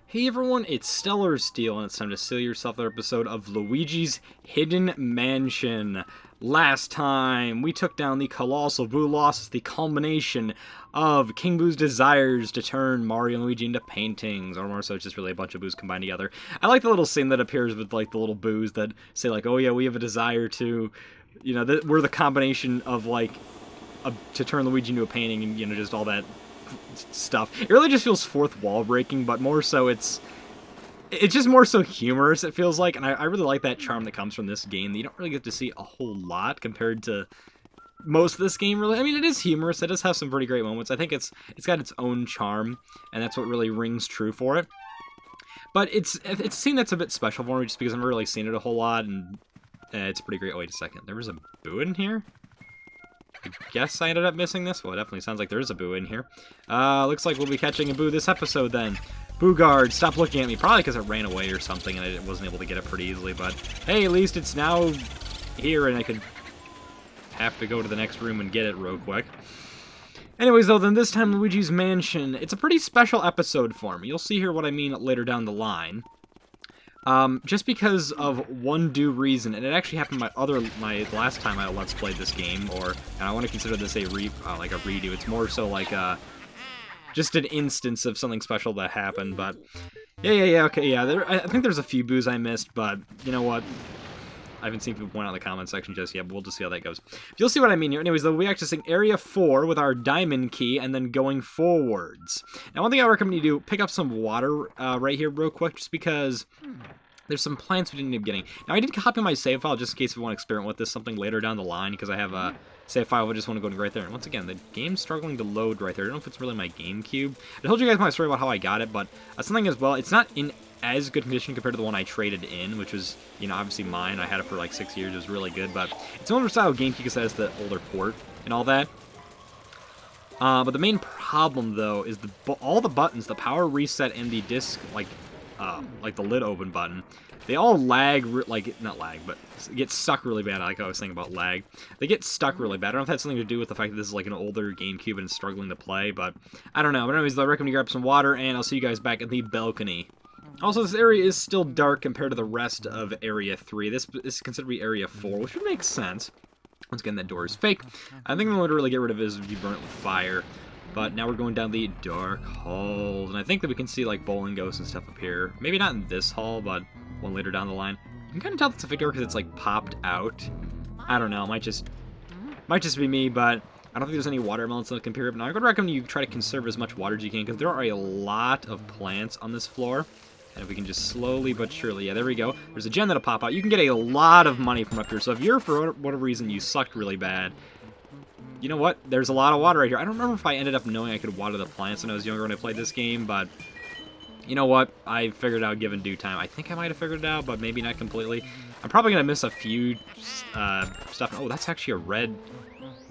Hey everyone, it's Stellar Steel, and it's time to seal yourself another episode of Luigi's Hidden Mansion. Last time, we took down the Colossal Boo Lost, the culmination of King Boo's desires to turn Mario and Luigi into paintings, or more so, it's just really a bunch of Boos combined together. I like the little scene that appears with, like, the little Boos that say, like, oh yeah, we have a desire to, you know, we're the combination of, like, to turn Luigi into a painting, and, you know, just all that stuff. It really just feels fourth wall breaking, but more so it's just more so humorous, it feels like, and I really like that charm that comes from this game that you don't really get to see a whole lot compared to most of this game, really. I mean, it is humorous, it does have some pretty great moments. I think it's got its own charm, and that's what really rings true for it. But it's a scene that's a bit special for me, just because I've never really seen it a whole lot, and it's pretty great. Oh, wait a second, there was a Boo in here? I guess I ended up missing this. Well, it definitely sounds like there is a Boo in here. Looks like we'll be catching a Boo this episode then. Boo guard, stop looking at me. Probably because it ran away or something and I wasn't able to get it pretty easily. But hey, at least it's now here and I could have to go to the next room and get it real quick. Anyways, though, then this time Luigi's Mansion. It's a pretty special episode for me. You'll see here what I mean later down the line. Just because of one due reason, and it actually happened my last time I Let's Played this game, and I want to consider this like a redo. It's more so like just an instance of something special that happened, but okay, yeah. I think there's a few Boos I missed, but you know what? I haven't seen people point out in the comment section just yet, but we'll just see how that goes. You'll see what I mean here. Anyways, though, we'll be accessing Area 4 with our diamond key, and then going forwards. Now, one thing I recommend you do, pick up some water right here real quick, just because there's some plants we didn't end up getting. Now, I did copy my save file just in case we want to experiment with this something later down the line, because I have a save file. I just want to go right there. And once again, the game's struggling to load right there. I don't know if it's really my GameCube. I told you guys my story about how I got it, but something as well, it's not in as good condition compared to the one I traded in, which was, you know, obviously mine. I had it for like 6 years. It was really good, but it's an older style GameCube because it has the older port and all that. But the main problem, though, is all the buttons, the power reset and the disc, like the lid open button, they all lag, not lag, but get stuck really bad. Like I was saying about lag. They get stuck really bad. I don't know if that's something to do with the fact that this is like an older GameCube and it's struggling to play, but I don't know. But anyways, I recommend you grab some water, and I'll see you guys back at the balcony. Also, this area is still dark compared to the rest of Area 3. This is considered to be Area 4, which would make sense. Once again, that door is fake. I think the only way to really get rid of it is if you burn it with fire. But now we're going down the dark halls, and I think that we can see, like, bowling ghosts and stuff up here. Maybe not in this hall, but one later down the line. You can kind of tell it's a fake door because it's, like, popped out. I don't know, it might just be me, but I don't think there's any watermelons on the computer. But now I would recommend you try to conserve as much water as you can, because there are a lot of plants on this floor. And if we can just slowly but surely, yeah, there we go. There's a gem that'll pop out. You can get a lot of money from up here. So if you're, for whatever reason, you sucked really bad, you know what? There's a lot of water right here. I don't remember if I ended up knowing I could water the plants when I was younger when I played this game, but you know what? I figured it out given due time. I think I might have figured it out, but maybe not completely. I'm probably going to miss a few stuff. Oh, that's actually a red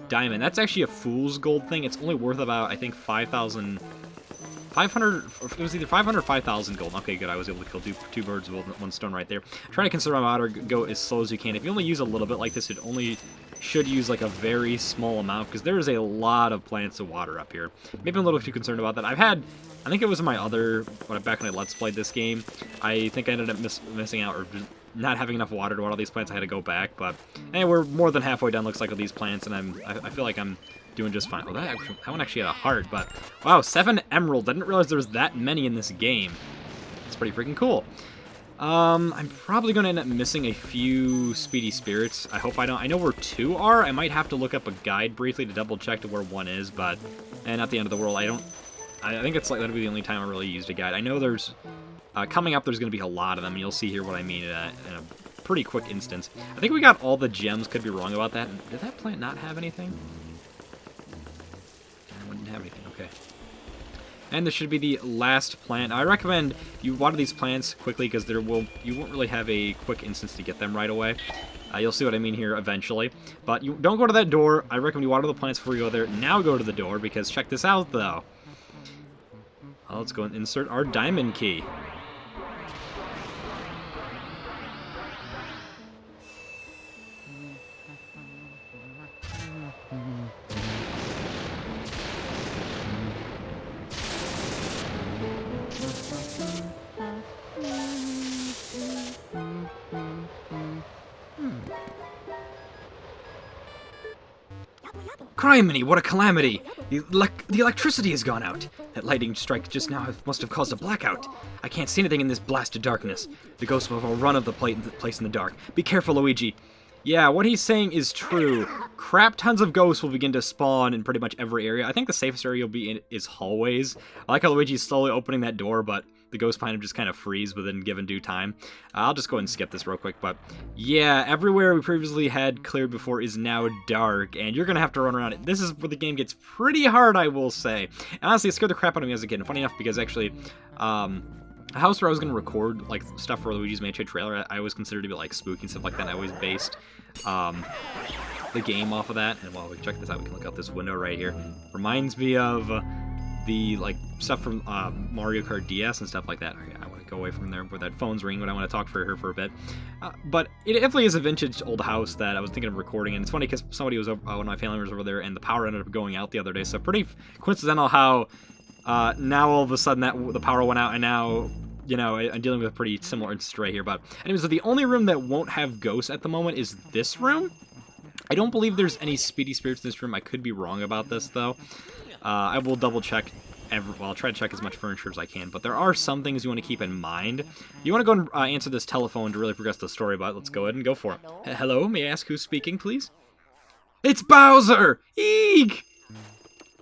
diamond. That's actually a fool's gold thing. It's only worth about, I think, 500, it was either 500 or 5,000 gold. Okay, good. I was able to kill two birds with one stone right there. Try to conserve my water, go as slow as you can. If you only use a little bit like this, it only should use like a very small amount, because there is a lot of plants of water up here. Maybe I'm a little too concerned about that. I think it was in my back when I Let's Played this game, I think I ended up missing out, or not having enough water to water all these plants. I had to go back, but hey, we're more than halfway done, looks like, with these plants, and I feel like I'm doing just fine. Oh, that one actually had a heart, but wow, 7 emeralds. I didn't realize there was that many in this game. It's pretty freaking cool. I'm probably going to end up missing a few speedy spirits. I hope I don't. I know where 2 are. I might have to look up a guide briefly to double check to where 1 is, but not the end of the world. I think it's like that'll be the only time I really used a guide. I know there's coming up. There's going to be a lot of them. You'll see here what I mean in a pretty quick instance. I think we got all the gems. Could be wrong about that. Did that plant not have anything? Didn't have anything. Okay. And this should be the last plant. Now, I recommend you water these plants quickly, because you won't really have a quick instance to get them right away. You'll see what I mean here eventually. But you don't go to that door. I recommend you water the plants before you go there. Now go to the door, because check this out, though. Well, let's go and insert our diamond key. Criminy, what a calamity! The electricity has gone out. That lightning strike just now must have caused a blackout. I can't see anything in this blasted darkness. The ghost will have a run of the place in the dark. Be careful, Luigi. Yeah, what he's saying is true. Crap tons of ghosts will begin to spawn in pretty much every area. I think the safest area you'll be in is hallways. I like how Luigi's slowly opening that door, but the ghosts behind him just kind of freeze within given due time. I'll just go ahead and skip this real quick, but yeah, everywhere we previously had cleared before is now dark, and you're going to have to run around it. This is where the game gets pretty hard, I will say. And honestly, it scared the crap out of me as a kid. And funny enough, because actually, a house where I was going to record like stuff for Luigi's Mansion trailer, I always considered to be like spooky and stuff like that, and I always based the game off of that. And while we check this out, we can look out this window right here. Reminds me of the like stuff from Mario Kart DS and stuff like that. Okay, I want to go away from there where that phone's ringing, but I want to talk for her for a bit. But it definitely is a vintage old house that I was thinking of recording, and it's funny because somebody was over, one of my family members over there, and the power ended up going out the other day. So pretty coincidental how now all of a sudden that the power went out, and now, you know, I'm dealing with a pretty similar instance right here. But anyways, so the only room that won't have ghosts at the moment is this room. I don't believe there's any speedy spirits in this room. I could be wrong about this, though. I will double check. I'll try to check as much furniture as I can, but there are some things you want to keep in mind. You want to go and answer this telephone to really progress the story, but let's go ahead and go for it. Hello, may I ask who's speaking, please? It's Bowser! Eek!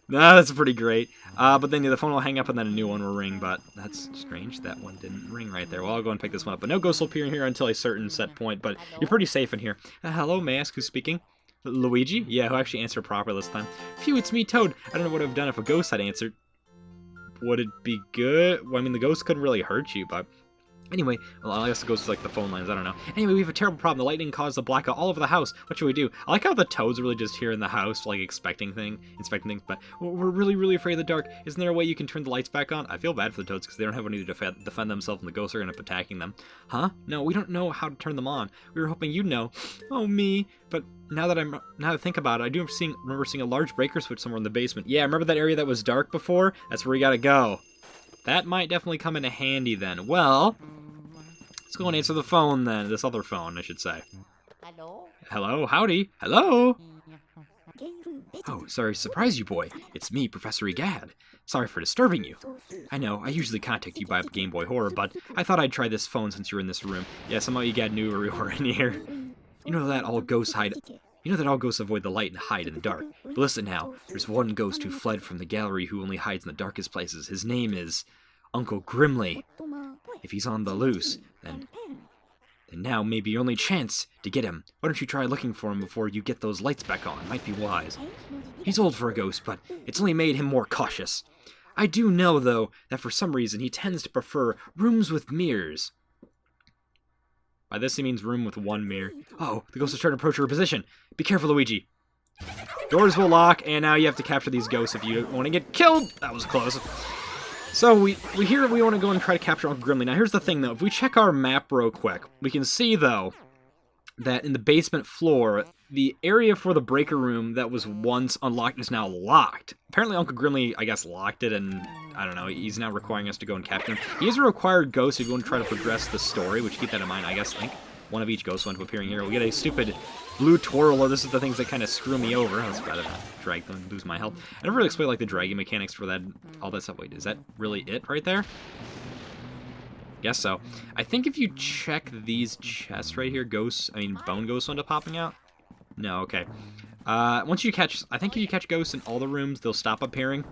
Nah, that's pretty great. But then the phone will hang up and then a new one will ring, but that's strange. That one didn't ring right there. Well, I'll go and pick this one up. But no ghosts will appear in here until a certain set point, but you're pretty safe in here. Hello, may I ask who's speaking? Luigi? Yeah, who actually answered properly this time. Phew, it's me, Toad. I don't know what I've done if a ghost had answered. Would it be good? Well, I mean, the ghost couldn't really hurt you, but anyway, well, I guess it goes to like the phone lines, I don't know. Anyway, we have a terrible problem. The lightning caused a blackout all over the house. What should we do? I like how the Toads are really just here in the house, like inspecting things, but we're really, really afraid of the dark. Isn't there a way you can turn the lights back on? I feel bad for the Toads because they don't have any to defend themselves, and the ghosts are going to be attacking them. Huh? No, we don't know how to turn them on. We were hoping you'd know. Oh, me. But now that I think about it, I do remember seeing a large breaker switch somewhere in the basement. Yeah, remember that area that was dark before? That's where we gotta go. That might definitely come into handy then. Well, let's go and answer the phone then. This other phone, I should say. Hello? Hello? Howdy? Hello? Oh, sorry to surprise you, boy. It's me, Professor Egad. Sorry for disturbing you. I know, I usually contact you by Game Boy Horror, but I thought I'd try this phone since you were in this room. Yeah, somehow Egad knew we were in here. You know that all ghosts avoid the light and hide in the dark. But listen now, there's one ghost who fled from the gallery who only hides in the darkest places. His name is Uncle Grimly. If he's on the loose, then now may be your only chance to get him. Why don't you try looking for him before you get those lights back on? Might be wise. He's old for a ghost, but it's only made him more cautious. I do know, though, that for some reason he tends to prefer rooms with mirrors. By this he means room with one mirror. Oh, the ghost is trying to approach your position. Be careful, Luigi. Doors will lock, and now you have to capture these ghosts if you don't want to get killed. That was close. So we hear we want to go and try to capture Uncle Grimly. Now here's the thing, though. If we check our map real quick, we can see, though, that in the basement floor, the area for the breaker room that was once unlocked is now locked. Apparently Uncle Grimly, I guess, locked it, and I don't know, he's now requiring us to go and capture him. He is a required ghost if you want to try to progress the story, which keep that in mind, I guess. I think one of each ghost will end up appearing here. We get a stupid blue twirler. This is the things that kind of screw me over. Let's rather not drag them and lose my health. I never really explained like the dragging mechanics for that, all that stuff. Wait, is that really it right there? Guess so. I think if you check these chests right here, bone ghosts end up popping out. No, okay. I think if you catch ghosts in all the rooms, they'll stop appearing.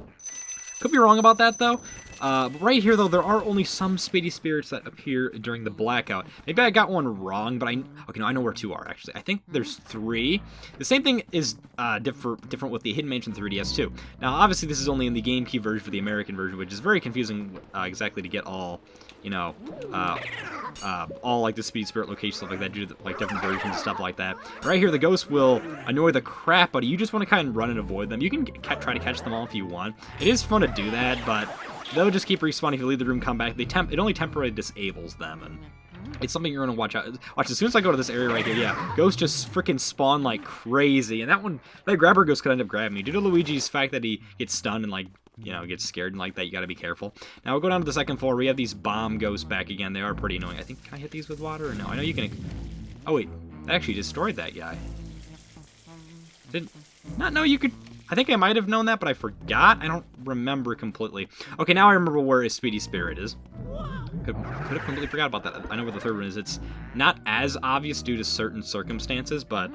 Could be wrong about that, though. Right here, though, there are only some speedy spirits that appear during the blackout. Maybe I got one wrong, but I know where two are, actually. I think there's three. The same thing is different with the Hidden Mansion 3DS, too. Now, obviously, this is only in the GameCube version for the American version, which is very confusing exactly to get all, all, like, the speed spirit locations, stuff like that, due to, like, different versions and stuff like that. Right here, the ghosts will annoy the crap out of you. You just want to kind of run and avoid them. You can try to catch them all if you want. It is fun to do that, but they'll just keep respawning if you leave the room, come back. It only temporarily disables them, and it's something you're going to watch out. Watch, as soon as I go to this area right here, yeah, ghosts just freaking spawn like crazy, and that grabber ghost could end up grabbing me. Due to Luigi's fact that he gets stunned and, like, gets scared and like that, you gotta be careful. Now we'll go down to the second floor. We have these bomb ghosts back again. They are pretty annoying. I think, can I hit these with water or no? I know you can. Oh wait, that actually destroyed that guy. Did not know you could. I think I might have known that, but I forgot. I don't remember completely. Okay, now I remember where a Speedy Spirit is. Could have completely forgot about that. I know where the third one is. It's not as obvious due to certain circumstances, but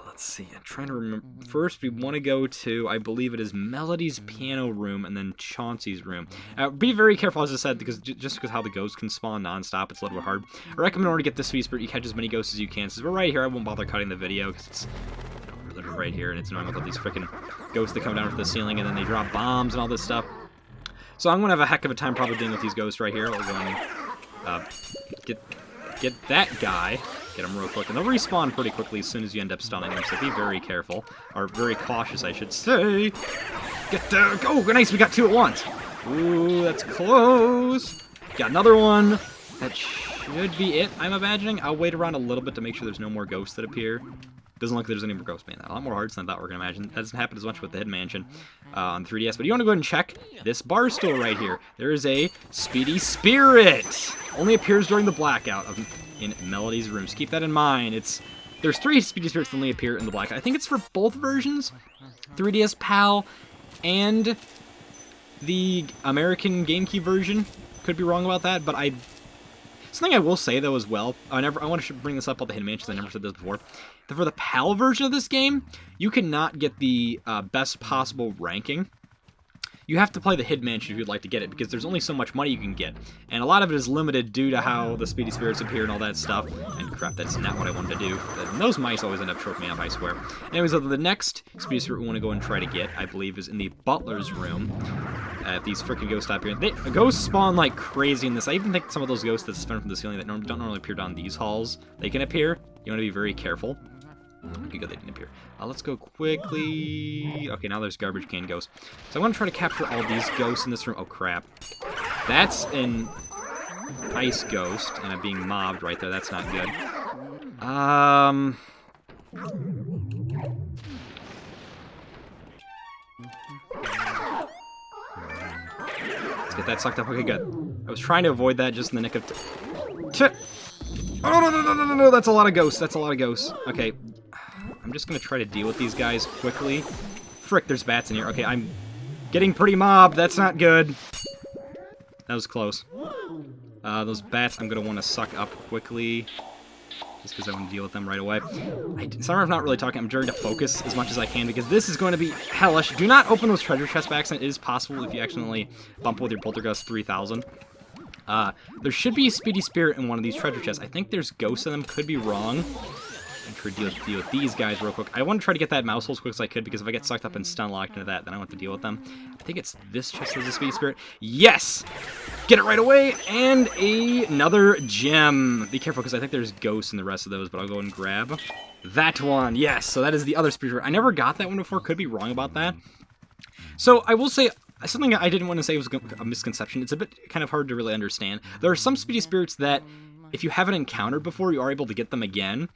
let's see. I'm trying to remember. First, we want to go to, I believe it is Melody's piano room and then Chauncey's room. Be very careful, as I said, because just because how the ghosts can spawn nonstop, it's a little bit hard. I recommend in order to get this Speedy Spirit, you catch as many ghosts as you can. So we're right here. I won't bother cutting the video because it's literally right here, and it's annoying with all these freaking ghosts that come down from the ceiling and then they drop bombs and all this stuff. So I'm going to have a heck of a time probably dealing with these ghosts right here. We'll go and get that guy. Get him real quick. And they'll respawn pretty quickly as soon as you end up stunning them, so be very careful. Or very cautious, I should say. Get there. Oh, nice. We got two at once. Ooh, that's close. Got another one. That should be it, I'm imagining. I'll wait around a little bit to make sure there's no more ghosts that appear. Doesn't look like there's any more ghosts, man. A lot more hearts than I thought we were going to imagine. That doesn't happen as much with the Hidden Mansion on 3DS. But you want to go ahead and check this bar stool right here. There is a Speedy Spirit. Only appears during the blackout in Melody's rooms. Keep that in mind. There's 3 Speedy Spirits that only appear in the blackout. I think it's for both versions. 3DS PAL and the American GameCube version. Could be wrong about that, but something I will say, though, as well, I want to bring this up about the Hidden Mansion, I never said this before. For the PAL version of this game, you cannot get the best possible ranking. You have to play the Hidden Mansion if you'd like to get it, because there's only so much money you can get. And a lot of it is limited due to how the Speedy Spirits appear and all that stuff. And crap, that's not what I wanted to do. And those mice always end up tripping me up, I swear. Anyways, the next Speedy Spirit we want to go and try to get, I believe, is in the Butler's room. If these freaking ghosts stop here. Ghosts spawn like crazy in this. I even think some of those ghosts that suspend from the ceiling that don't normally appear down these halls, they can appear. You want to be very careful. Okay, good, they didn't appear. Let's go quickly. Okay, now there's garbage can ghosts. So I want to try to capture all these ghosts in this room. Oh, crap. That's an ice ghost, and I'm being mobbed right there. That's not good. Let's get that sucked up. Okay, good. I was trying to avoid that just in the nick of time. Oh, no, that's a lot of ghosts. That's a lot of ghosts. Okay. I'm just going to try to deal with these guys quickly. Frick, there's bats in here. Okay, I'm getting pretty mobbed. That's not good. That was close. Those bats I'm going to want to suck up quickly. Just because I want to deal with them right away. Sorry I'm not really talking. I'm trying to focus as much as I can because this is going to be hellish. Do not open those treasure chests by accident. It is possible if you accidentally bump with your Poltergust 3000. There should be a Speedy Spirit in one of these treasure chests. I think there's ghosts in them. Could be wrong. I'm trying to deal with these guys real quick. I want to try to get that mouse hole as quick as I could because if I get sucked up and stun locked into that, then I want to deal with them. I think it's this chest as a Speedy Spirit. Yes! Get it right away! And another gem. Be careful because I think there's ghosts in the rest of those, but I'll go and grab that one. Yes! So that is the other Speedy Spirit. I never got that one before. Could be wrong about that. So I will say, something I didn't want to say was a misconception. It's a bit kind of hard to really understand. There are some Speedy Spirits that, if you haven't encountered before, you are able to get them again.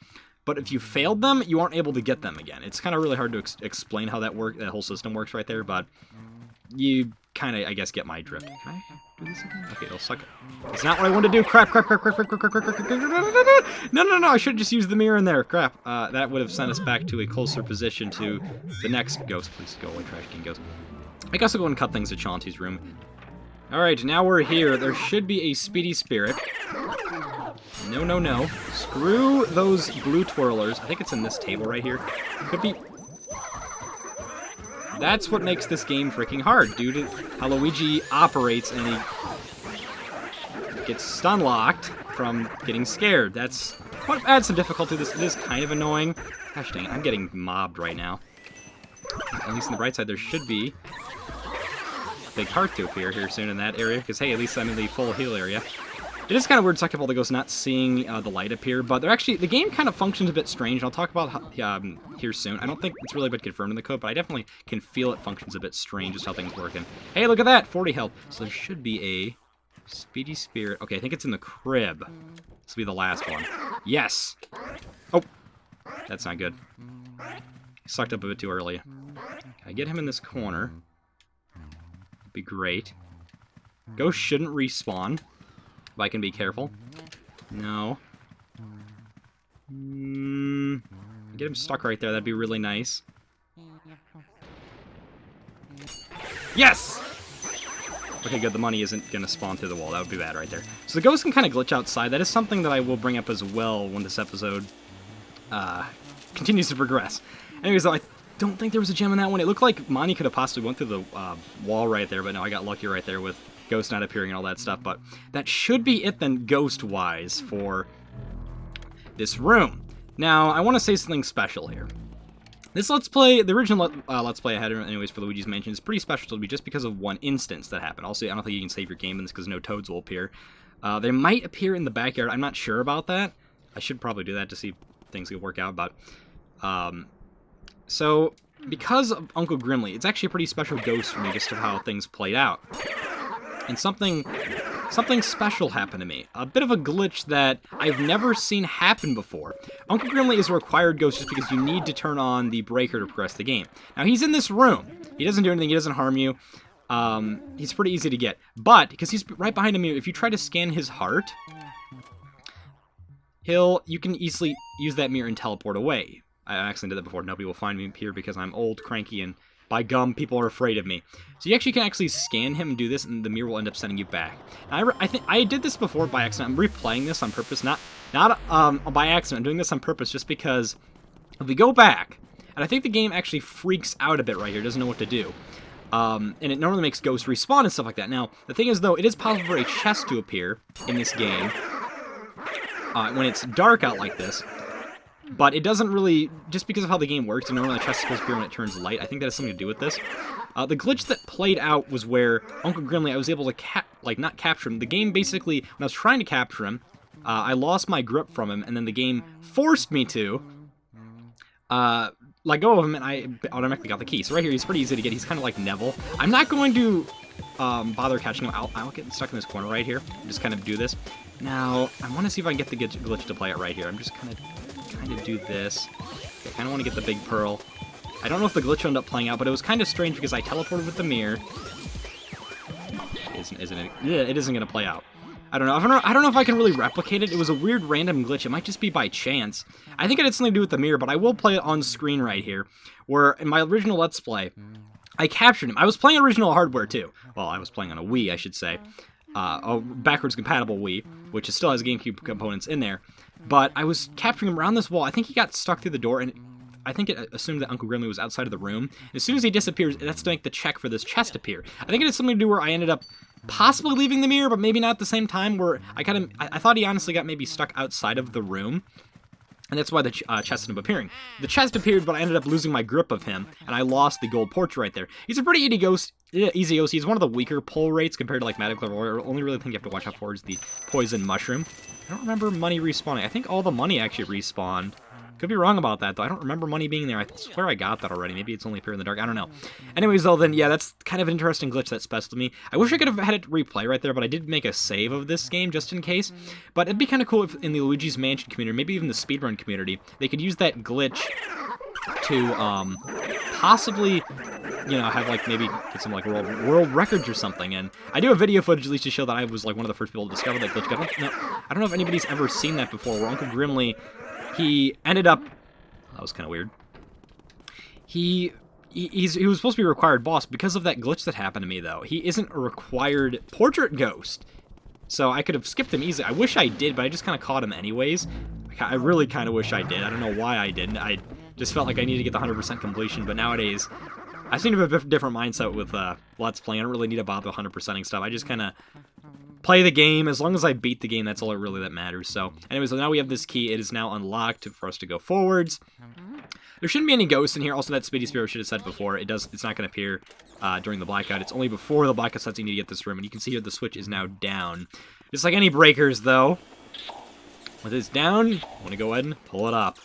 But if you failed them, you aren't able to get them again. It's kind of really hard to explain how that whole system works right there, but you kind of, I guess, get my drift. Can I do this again? Okay, it'll suck. It's not what I wanted to do. Crap. No, I should have just used the mirror in there. Crap. That would have sent us back to a closer position to the next ghost. Please go away, Trash Can Ghost. I guess I'll go and cut things at Chauncey's room. Alright, now we're here. There should be a Speedy Spirit. No. Screw those blue twirlers. I think it's in this table right here. Could be... That's what makes this game freaking hard, due to how Luigi operates and he gets stun locked from getting scared. That's what adds some difficulty to this. It is kind of annoying. Gosh dang it, I'm getting mobbed right now. At least on the right side, there should be a big heart to appear here soon in that area, because hey, at least I'm in the full heal area. It is kind of weird sucking up all the ghosts not seeing the light appear, but they're actually, the game kind of functions a bit strange, and I'll talk about how, here soon. I don't think it's really been confirmed in the code, but I definitely can feel it functions a bit strange, just how things work. And hey, look at that, 40 health. So there should be a Speedy Spirit. Okay, I think it's in the crib. This will be the last one. Yes! Oh, that's not good. Sucked up a bit too early. Can I get him in this corner? That'd be great. Ghosts shouldn't respawn. If I can be careful. No. Get him stuck right there. That'd be really nice. Yes! Okay, good. The money isn't going to spawn through the wall. That would be bad right there. So the ghost can kind of glitch outside. That is something that I will bring up as well when this episode continues to progress. Anyways, though, I don't think there was a gem in that one. It looked like Monty could have possibly went through the wall right there, but no, I got lucky right there with Ghost not appearing and all that stuff. But that should be it then, Ghost-wise, for this room. Now, I want to say something special here. This Let's Play, the original Let's Play I had anyways for Luigi's Mansion, is pretty special to me just because of one instance that happened. Also, I don't think you can save your game in this because no toads will appear. They might appear in the backyard. I'm not sure about that. I should probably do that to see if things could work out. But so, because of Uncle Grimly, it's actually a pretty special ghost for me just of how things played out. And something special happened to me. A bit of a glitch that I've never seen happen before. Uncle Grimly is a required ghost just because you need to turn on the breaker to progress the game. Now, he's in this room. He doesn't do anything. He doesn't harm you. He's pretty easy to get. But, because he's right behind him, if you try to scan his heart, you can easily use that mirror and teleport away. I actually did that before. Nobody will find me here because I'm old, cranky, and by gum, people are afraid of me. So you actually can scan him and do this, and the mirror will end up sending you back. Now, I think I did this before by accident. I'm replaying this on purpose, not by accident. I'm doing this on purpose just because if we go back, and I think the game actually freaks out a bit right here, doesn't know what to do. And it normally makes ghosts respawn and stuff like that. Now, the thing is, though, it is possible for a chest to appear in this game when it's dark out like this. But it doesn't really, just because of how the game works, and normally the chest is supposed to appear when it turns light, I think that has something to do with this. The glitch that played out was where Uncle Grimly, I was able to, not capture him. The game basically, when I was trying to capture him, I lost my grip from him, and then the game forced me to let go of him, and I automatically got the key. So right here, he's pretty easy to get. He's kind of like Neville. I'm not going to bother catching him. I'll get stuck in this corner right here. Just kind of do this. Now, I want to see if I can get the glitch to play it right here. I'm just kind of trying to do this. I kind of want to get the big pearl. I don't know if the glitch will end up playing out, but it was kind of strange because I teleported with the mirror. Isn't it? Yeah, it isn't going to play out. I don't know. I don't know if I can really replicate it. It was a weird random glitch. It might just be by chance. I think it had something to do with the mirror, but I will play it on screen right here, where in my original Let's Play, I captured him. I was playing original hardware too. Well, I was playing on a Wii, I should say. A backwards compatible Wii, which still has GameCube components in there. But I was capturing him around this wall. I think he got stuck through the door, and I think it assumed that Uncle Grimly was outside of the room. As soon as he disappears, that's to make the check for this chest appear. I think it has something to do where I ended up possibly leaving the mirror, but maybe not at the same time, where I thought he honestly got maybe stuck outside of the room. And that's why the chest ended up appearing. The chest appeared, but I ended up losing my grip of him, and I lost the gold portrait right there. He's a pretty easy ghost. He's one of the weaker pull rates compared to like Magic Warrior. The only really thing you have to watch out for is the poison mushroom. I don't remember money respawning. I think all the money actually respawned. Could be wrong about that, though. I don't remember money being there. I swear I got that already. Maybe it's only appeared in the dark. I don't know. Anyways, though, then, yeah, that's kind of an interesting glitch that's special to me. I wish I could have had it replay right there, but I did make a save of this game just in case. But it'd be kind of cool if in the Luigi's Mansion community, maybe even the speedrun community, they could use that glitch to possibly, you know, have like maybe get some like world records or something. And I do have video footage at least to show that I was like one of the first people to discover that glitch. I don't know if anybody's ever seen that before, where Uncle Grimly, he ended up, that was kind of weird. He was supposed to be a required boss. Because of that glitch that happened to me, though, he isn't a required portrait ghost. So I could have skipped him easily. I wish I did, but I just kind of caught him anyways. I really kind of wish I did. I don't know why I didn't. I just felt like I needed to get the 100% completion, but nowadays, I seem to have a different mindset with Let's Play. I don't really need to bother 100%ing stuff. I just kind of play the game. As long as I beat the game, that's all really that matters. So, anyways, so now we have this key. It is now unlocked for us to go forwards. There shouldn't be any ghosts in here. Also, that Speedy Spirit should have said before. It's not going to appear during the blackout. It's only before the blackout sets you need to get this room. And you can see here the switch is now down. Just like any breakers, though. When it's down, I want to go ahead and pull it up.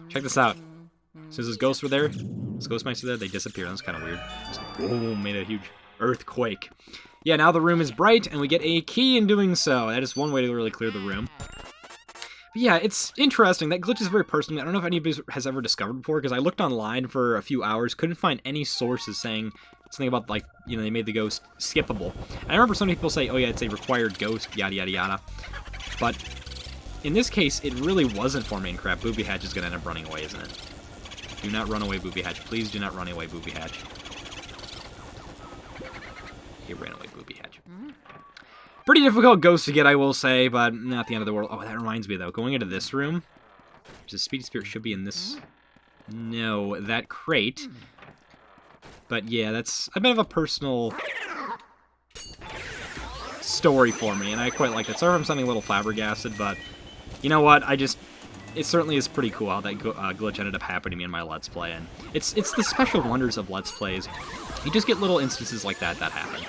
Check this out. As soon as those ghosts were there, those ghost mice were there, they disappeared. That's kind of weird. It's like, boom, made a huge earthquake. Yeah, now the room is bright, and we get a key in doing so. That is one way to really clear the room. But yeah, it's interesting. That glitch is very personal. I don't know if anybody has ever discovered before, because I looked online for a few hours, couldn't find any sources saying something about, like, you know, they made the ghost skippable. And I remember some people say, oh yeah, it's a required ghost, yada yada yada. But in this case, it really wasn't for me, and crap. Booby Hatch is going to end up running away, isn't it? Do not run away, Booby Hatch. Please do not run away, Booby Hatch. He ran away, Booby Hatch. Pretty difficult ghost to get, I will say, but not the end of the world. Oh, that reminds me, though. Going into this room, there's a Speedy Spirit should be in this... No, that crate. But yeah, that's a bit of a personal story for me, and I quite like it. Sorry if I'm sounding a little flabbergasted, but you know what? It certainly is pretty cool how that glitch ended up happening to me in my Let's Play, and it's the special wonders of Let's Plays. You just get little instances like that happen,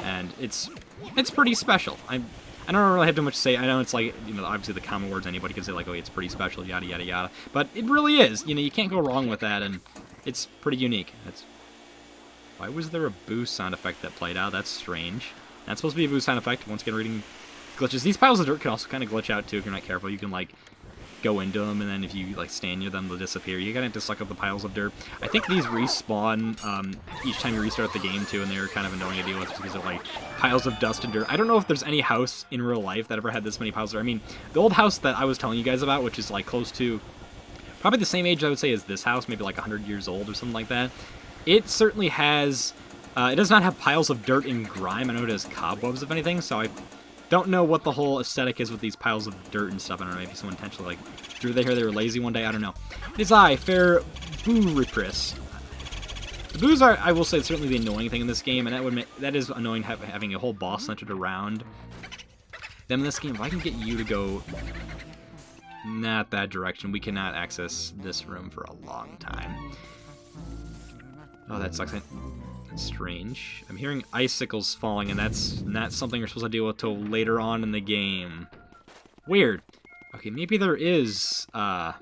and it's pretty special. I don't really have too much to say. I know it's like, you know, obviously the common words anybody can say, like, oh, it's pretty special, yada, yada, yada. But it really is. You know, you can't go wrong with that, and it's pretty unique. Why was there a boo sound effect that played out? That's strange. That's supposed to be a boo sound effect. Once again, reading glitches. These piles of dirt can also kind of glitch out, too, if you're not careful. You can, like, go into them, and then if you, like, stand near them, they'll disappear. You gotta have to suck up the piles of dirt. I think these respawn each time you restart the game, too, and they're kind of annoying to deal with because of, like, piles of dust and dirt. I don't know if there's any house in real life that ever had this many piles of dirt. I mean, the old house that I was telling you guys about, which is, like, close to probably the same age, I would say, as this house, maybe, like, 100 years old or something like that. It certainly has... it does not have piles of dirt and grime. I know it has cobwebs, if anything, so I don't know what the whole aesthetic is with these piles of dirt and stuff. I don't know, maybe someone intentionally, like, drew they here they were lazy one day, I don't know. It is I, fair Boo-Repris. The boos are, I will say, certainly the annoying thing in this game, and that is annoying having a whole boss centered around them in this game. If I can get you to go not that direction, we cannot access this room for a long time. Oh, that sucks. That's strange. I'm hearing icicles falling, and that's not something you're supposed to deal with till later on in the game. Weird. Okay, maybe there is, another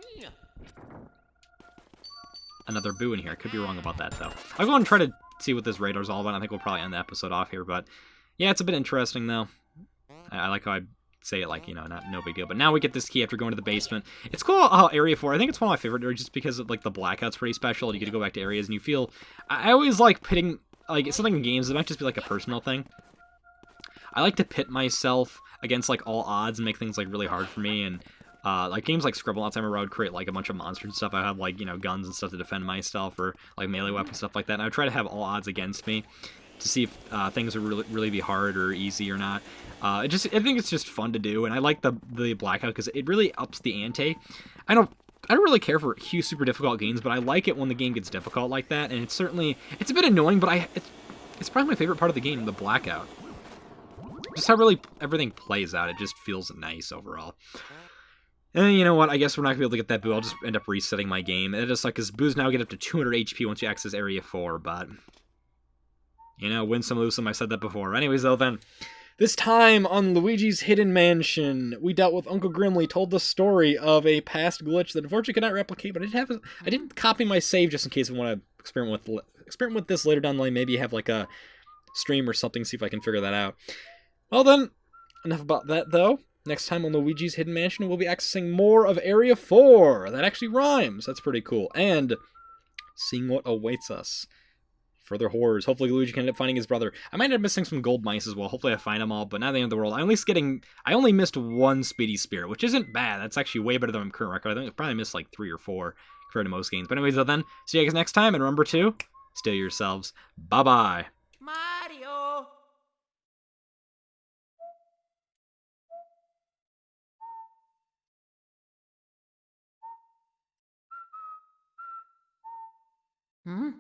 boo in here. I could be wrong about that, though. I'll go and try to see what this radar's all about. I think we'll probably end the episode off here, but yeah, it's a bit interesting, though. I like how I say it like, you know, no big deal. But now we get this key after going to the basement. It's cool how Area 4, I think it's one of my favorite areas just because of, like, the blackout's pretty special. You get to go back to areas and you feel... I always like pitting, like, something in games, it might just be, like, a personal thing. I like to pit myself against, like, all odds and make things, like, really hard for me. And, like, games like Scribble, lots of time where I would create, like, a bunch of monsters and stuff. I have, like, you know, guns and stuff to defend myself or, like, melee weapons, stuff like that. And I would try to have all odds against me to see if things would really be hard or easy or not. I think it's just fun to do, and I like the blackout because it really ups the ante. I don't really care for huge, super difficult games, but I like it when the game gets difficult like that, and it's a bit annoying, but it's probably my favorite part of the game, the blackout. Just how really everything plays out, it just feels nice overall. And you know what, I guess we're not going to be able to get that boo, I'll just end up resetting my game. It just like, because boos now get up to 200 HP once you access Area 4, but... You know, win some, lose some, I said that before. Anyways, though, then... This time on Luigi's Hidden Mansion, we dealt with Uncle Grimly, told the story of a past glitch that unfortunately could not replicate, but I didn't copy my save just in case I want to experiment with this later down the line, maybe have like a stream or something, see if I can figure that out. Well then, enough about that though. Next time on Luigi's Hidden Mansion, we'll be accessing more of Area 4. That actually rhymes, that's pretty cool. And seeing what awaits us. Further horrors. Hopefully Luigi can end up finding his brother. I might end up missing some gold mice as well. Hopefully I find them all, but not the end of the world. I only missed one Speedy Spirit, which isn't bad. That's actually way better than my current record. I think I probably missed like 3 or 4 compared to most games. But anyways, then, see you guys next time, and remember to stay yourselves. Bye-bye. Mario! Hmm?